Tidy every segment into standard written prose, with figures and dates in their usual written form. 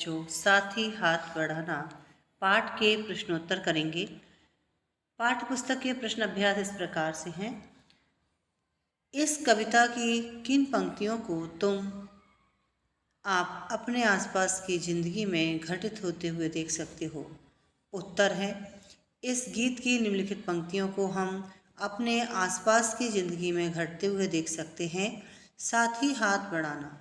बच्चों, साथ ही हाथ बढ़ाना पाठ के प्रश्नोत्तर करेंगे। पाठ्य पुस्तक के प्रश्न अभ्यास इस प्रकार से हैं। इस कविता की किन पंक्तियों को आप अपने आसपास की जिंदगी में घटित होते हुए देख सकते हो? उत्तर है, इस गीत की निम्नलिखित पंक्तियों को हम अपने आसपास की जिंदगी में घटते हुए देख सकते हैं। साथ ही हाथ बढ़ाना,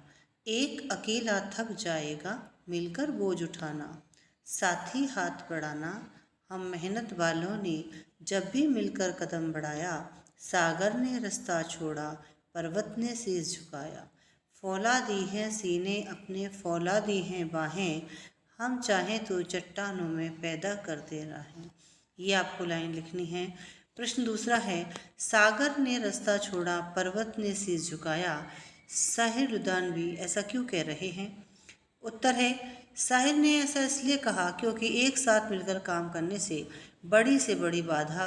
एक अकेला थक जाएगा मिलकर बोझ उठाना। साथ ही हाथ बढ़ाना, हम मेहनत वालों ने जब भी मिलकर कदम बढ़ाया। सागर ने रास्ता छोड़ा, पर्वत ने शीश झुकाया। फौला दी है सीने अपने, फौला दी हैं बाहें, हम चाहें तो चट्टानों में पैदा करते रहें। ये आपको लाइन लिखनी है। प्रश्न दूसरा है, सागर ने रास्ता छोड़ा, पर्वत ने शीश झुकाया, साहिर लुधियानवी ऐसा क्यों कह रहे हैं? उत्तर है, साहिर ने ऐसा इसलिए कहा क्योंकि एक साथ मिलकर काम करने से बड़ी बाधा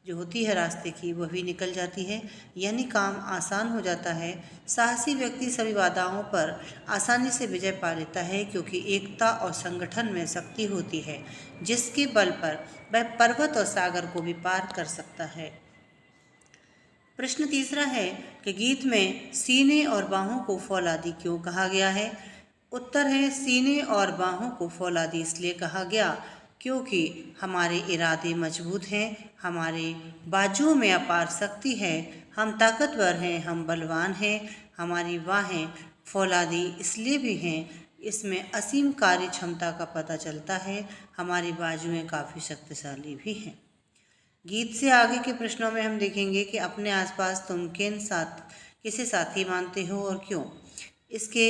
जो होती है रास्ते की वह भी निकल जाती है, यानी काम आसान हो जाता है। साहसी व्यक्ति सभी बाधाओं पर आसानी से विजय पा लेता है क्योंकि एकता और संगठन में शक्ति होती है, जिसके बल पर वह पर्वत और सागर को भी पार कर सकता है। प्रश्न तीसरा है कि गीत में सीने और बाहों को फौलादी क्यों कहा गया है? उत्तर है, सीने और बाहों को फौलादी इसलिए कहा गया क्योंकि हमारे इरादे मजबूत हैं, हमारे बाजुओं में अपार शक्ति है, हम ताकतवर हैं, हम बलवान हैं। हमारी बाहें फौलादी इसलिए भी हैं, इसमें असीम कार्य क्षमता का पता चलता है। हमारी बाजुएं काफ़ी शक्तिशाली भी हैं। गीत से आगे के प्रश्नों में हम देखेंगे कि अपने आसपास तुम किसे साथी मानते हो और क्यों। इसके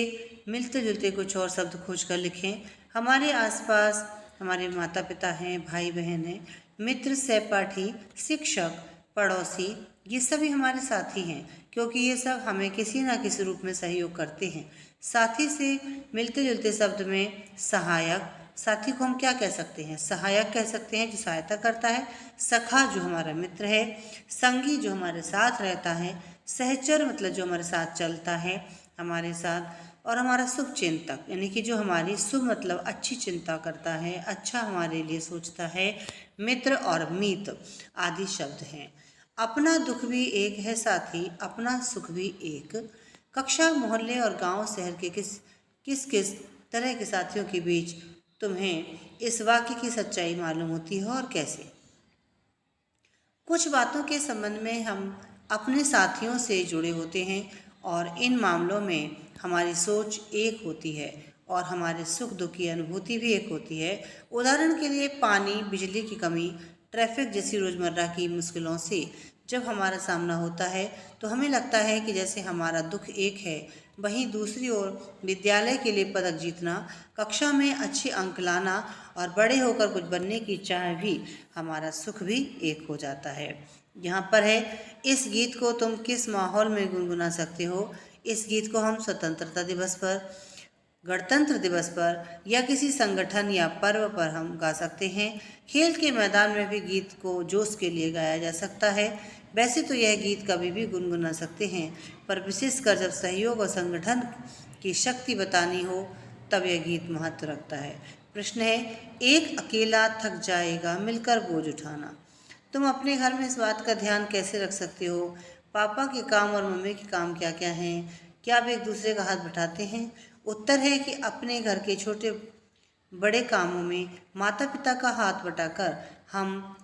मिलते जुलते कुछ और शब्द खोज कर लिखें। हमारे आसपास हमारे माता पिता हैं, भाई बहन हैं, मित्र, सहपाठी, शिक्षक, पड़ोसी, ये सभी हमारे साथी हैं क्योंकि ये सब हमें किसी न किसी रूप में सहयोग करते हैं। साथी से मिलते जुलते शब्द में सहायक, साथी को हम क्या कह सकते हैं? सहायक कह सकते हैं जो सहायता करता है। सखा जो हमारा मित्र है। संगी जो हमारे साथ रहता है। सहचर मतलब जो हमारे साथ चलता है हमारे साथ। और हमारा शुभ चिंतक यानी कि जो हमारी शुभ मतलब अच्छी चिंता करता है, अच्छा हमारे लिए सोचता है। मित्र और मीत आदि शब्द हैं। अपना दुख भी एक है साथी, अपना सुख भी एक। कक्षा, मोहल्ले और गांव शहर के किस किस तरह के साथियों के बीच तुम्हें इस वाक्य की सच्चाई मालूम होती है और कैसे? कुछ बातों के संबंध में हम अपने साथियों से जुड़े होते हैं और इन मामलों में हमारी सोच एक होती है और हमारे सुख दुख की अनुभूति भी एक होती है। उदाहरण के लिए पानी, बिजली की कमी, ट्रैफिक जैसी रोज़मर्रा की मुश्किलों से जब हमारा सामना होता है तो हमें लगता है कि जैसे हमारा दुख एक है। वहीं दूसरी ओर विद्यालय के लिए पदक जीतना, कक्षा में अच्छे अंक लाना और बड़े होकर कुछ बनने की चाह भी हमारा सुख भी एक हो जाता है। यहाँ पर है, इस गीत को तुम किस माहौल में गुनगुना सकते हो? इस गीत को हम स्वतंत्रता दिवस पर, गणतंत्र दिवस पर या किसी संगठन या पर्व पर हम गा सकते हैं। खेल के मैदान में भी गीत को जोश के लिए गाया जा सकता है। वैसे तो यह गीत कभी भी गुनगुना सकते हैं, पर विशेषकर जब सहयोग और संगठन की शक्ति बतानी हो तब यह गीत महत्व रखता है। प्रश्न है, एक अकेला थक जाएगा मिलकर बोझ उठाना। तुम अपने घर में इस बात का ध्यान कैसे रख सकते हो? पापा के काम और मम्मी के काम क्या क्या हैं? क्या वे एक दूसरे का हाथ बटाते हैं? उत्तर है कि अपने घर के छोटे बड़े कामों में माता पिता का हाथ बटाकर हम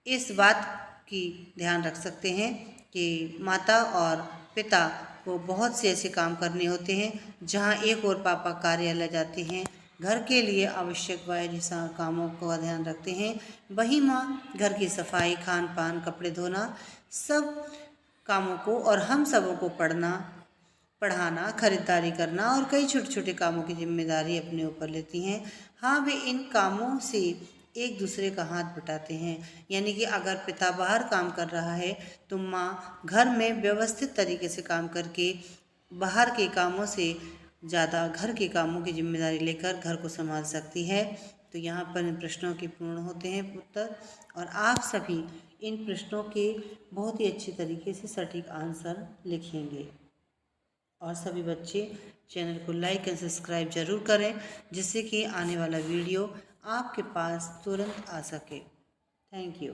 इस बात की ध्यान रख सकते हैं कि माता और पिता को बहुत से ऐसे काम करने होते हैं जहां एक और पापा कार्यालय जाते हैं, घर के लिए आवश्यक जैसा कामों का ध्यान रखते हैं, वहीं माँ घर की सफाई, खान पान, कपड़े धोना, सब कामों को और हम सबों को पढ़ाना, खरीदारी करना और कई छोटे छोटे कामों की जिम्मेदारी अपने ऊपर लेती हैं। हाँ, वे इन कामों से एक दूसरे का हाथ बटाते हैं, यानी कि अगर पिता बाहर काम कर रहा है तो माँ घर में व्यवस्थित तरीके से काम करके बाहर के कामों से ज़्यादा घर के कामों की जिम्मेदारी लेकर घर को संभाल सकती है। तो यहाँ पर इन प्रश्नों के पूर्ण होते हैं उत्तर, और आप सभी इन प्रश्नों के बहुत ही अच्छी तरीके से सटीक आंसर लिखेंगे। और सभी बच्चे चैनल को लाइक एंड सब्सक्राइब जरूर करें, जिससे कि आने वाला वीडियो आपके पास तुरंत आ सके। Thank you.